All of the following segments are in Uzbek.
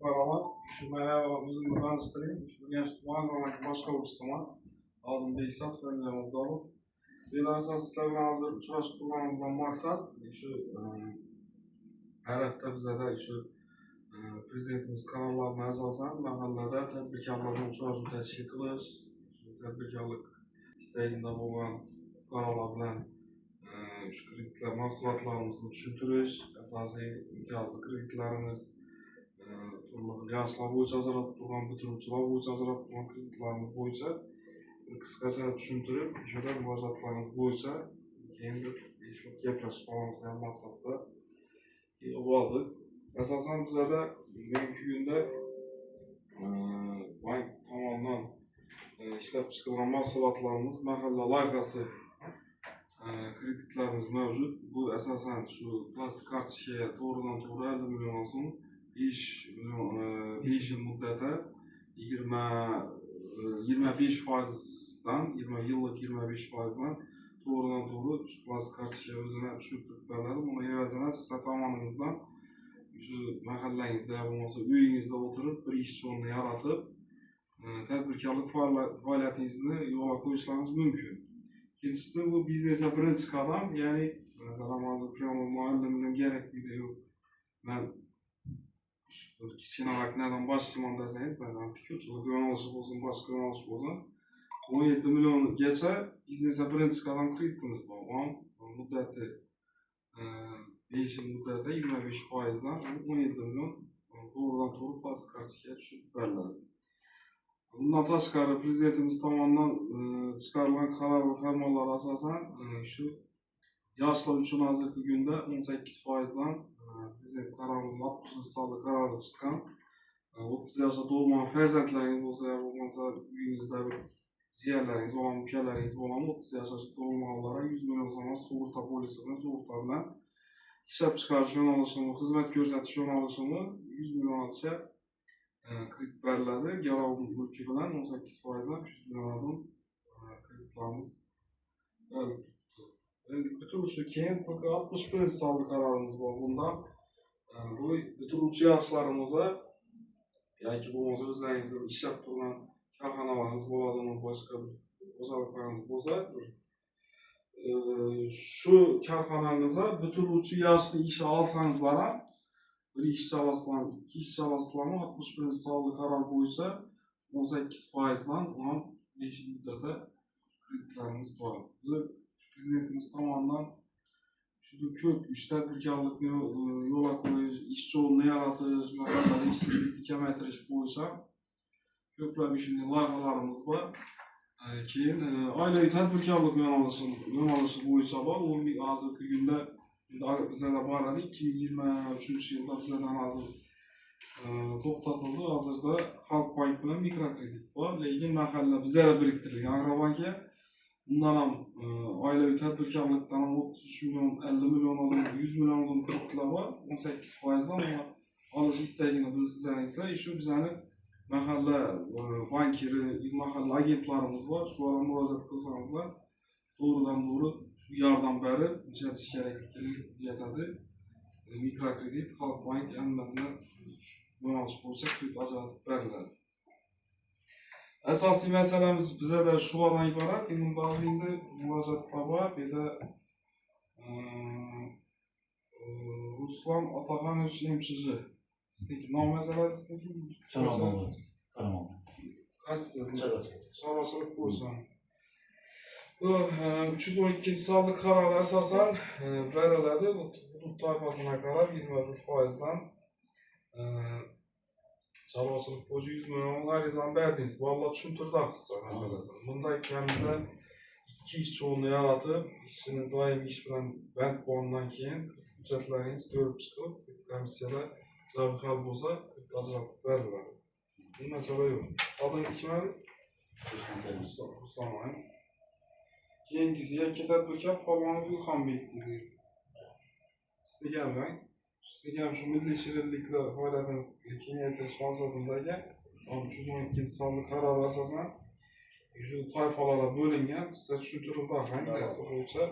Paralar, şu bayağı uzun bir tanıştırayım. Şu genç tuğan olarak başka uçsama. Aldım Beysat Frengen oldu. Bir asas sizlerle hazır uçurashtirganimizdan maksat şu her hafta bize de şu prezidentimiz kanallarına asasen mahallede tadbirkorlarni uçurashni tashkil qilish, shu tadbirkorlik istagida bo'lgan fuqarolar bilan shu kreditlar mahsulotlarimizni tushuntirish, asosiy imtiyozli kreditlarimiz turli yoshlar bo'yicha ajratib turgan, bitiruvchilar bo'yicha ajratib turgan kreditlarimiz bo'yicha qisqacha tushuntirib, o'sha murojaatlarimiz bo'yicha keyin gaplashib olamiz degan maqsadda oldik. Asosan bizada bugungi kunda bank tomonidan ishlab chiqilgan mahsulotlarimiz mahalla loyihasi kreditlarimiz mavjud. Bu asosan shu plastik kartochkaga to'g'ridan to'g'ri 50 million so'm 5 yil muddati 25%dan 20 yillik 25%dan to'g'ridan to'g'ri shu plastik kartochkaga o'zini tushuntirib beriladi. Buni evaziga siz tomoningizdan shu mahallangizda bo'lmasa uyingizda o'tirib bir ishchi o'rnini yaratib tadbirkorlik faoliyatingizni yo'lga qo'yishlaringiz mumkin. Ikkinchisi bu biznesga birinchi qadam, ya'ni masalan hozir prямо muallimning kerakligida yo'q. Men kichkinaroq nadan boshlayman desangiz, masalan tikuvchilik yo'nalishi bo'lsin, boshqa yo'nalish bo'lsin, 17 milliongacha biznesga birinchi qadam kreditimiz bor. Muddati 5 yil muddati 25%dan 17 million to'g'ridan to'g'ri plastik kartochkaga tushib beriladi. Bundan tashqari prezidentimiz tomonidan chiqarilgan qaror va farmonlar asosan shu yoshlar uchun hozirgi kunda 18%dan prezident qarorimiz 60-sonli qarori chiqqan. 30 yoshga to'lmagan farzandlaringiz bo'lsa, bo'lmasa uyingizda bir jiyanlaringiz bo'lgan, ukalaringiz bo'lgan 30 yoshga to'lmaganlarga 100 million so'm sug'urta polisini sug'urta bilan ishlab chiqarish yo'nalishini, xizmat ko'rsatish yo'nalishini 100 milliongacha kredit beriladi. Garov mulki bilan 18%dan 300 milliondan kreditlarimiz berildi. Bitiruvchi keyin 61-sonli qarorimiz bor. Bundan bu bitiruvchi yoshlarimizni yoki bo'lmasa o'zlaringizni ishlab turgan korxonalarimiz bo'ladimi, boshqa bir o'zaliklaringiz bo'lsa, shu korxonangizga bitiruvchi yoshni ish olsangizlar ham bir ishchi olasizlar, ikki ishchi olasizlarmi 61-sonli qaror bo'yicha 18%dan 5 yil muddatda kreditlarimiz bor. Bu prezidentimiz tomonidan juda ko'p ish tadbirkorlikni yo'lga qo'yish, ishchi o'rnini yaratish, mahallada ishsizlikni kamaytirish bo'yicha ko'plab shunday loyihalarimiz bor. Keyin oilaviy tadbirkorlik yo'nalishi bo'yicha bor. U hozirgi kunda bizada bor edi. 2023-yilda bizadan hozir to'xtatildi. Hozirda Xalq bank bilan mikrokredit bor, lekin mahalla bizlar biriktirilgan Agrobankga bundan ham oilaviy tadbirkorlikdan 33 million, 50 million, 100 million kreditlar bor. 18%dan olish istagini bilsangiz, shu bizani mahalla bankiri, mahalla agentlarimiz bor. Shularga murojaat qilsangizlar, to'g'ridan to'g'ri shu yordam berib, ishatish kerakligi aytadi. Mikrokredit Xalq bank hammasini yo'nalish bo'yicha kredit ajratib beriladi. Asosiy masalamiz bizada shulardan iborat. Endi ba'zi endi murojaatlar bor. Bu yerda Ruslan Otaxonovich MCJ. Sizniki nom masalasi sizniki? Chorvachilik bo'yicha. Bu 312-sonli qaror asosan beriladi. Hudud toifasina qarab 21%dan chorvachilik bo'yicha 100 million arizani berdingiz. Vallahi tushuntirdi qissa masalasini. Bunday kamida 2 ishchi o'rni yaratib, ishchini doimiy ish bilan band bo'lgandan keyin hujjatlaringiz ko'rib chiqib, komissiyada javob hal bo'lsa, ajratib beriladi. Bu masala yo'q. Oldingiz kim edi? Ruslan. Keyingisi yakka tadbirkor Polvonov Ilhombek dedi. Sizga ham shu milliy shirinliklar faoliyatini kengaytirish maqsadidagi 312-sonli qaror asosan shu toifalarga bo'lingan, siz tushuntirib bergansiz bo'yicha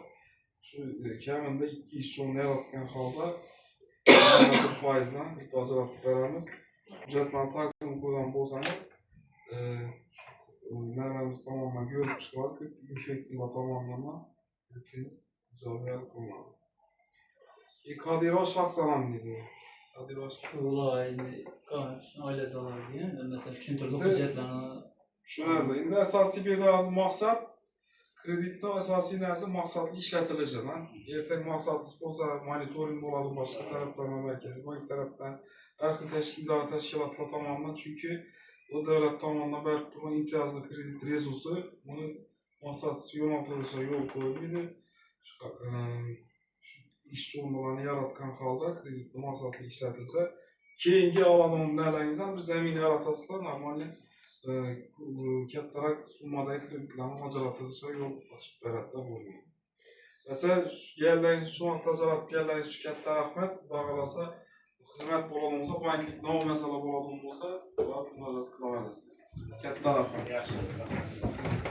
shu kamida 2 ishchi o'rni yaratgan holda 1%dan ajratib beramiz. hujjatlarni taqdim qilgan bo'lsangiz, naramiz tomonidan ko'rib chiqiladi, inspektorlar tomonidan tez ijobiy hal qilinadi. Qodirov Shohsalom deydi. Qodirov oilasi oladigan, mesela tushuntirdi hujjatlarni. tushunarli. Endi asosiy bedagi maqsad kreditni asosiy narsa maqsadli ishlatilishi. Ertaga maqsadsiz bo'lsa, monitoring bo'ladi boshqa taraflama markaziy bank tarafdan, har xil tashkilotlar tomonidan, chunki bu davlat tomonidan berib turgan imtiyozli kredit resursi buni maqsadsiz yo'naltirishiga yo'l qo'ymaydi. Ish o'rinlarini yaratgan holda kreditni maqsadli ishlatilsa, keyingi olamlaringizdan bir zamin yaratasizlar, normalniy kattaroq summadagi kreditlarni ajratilishiga yo'l ochib beradi bo'lmaydi. Masalan, kelganingiz uchun ajratib kelganingiz uchun katta rahmat. Bag'alasa xizmat bo'ladigan bo'lsa, banklik nov masala bo'ladigan bo'lsa, murojaat qila olasiz. Katta rahmat. Yaxshi.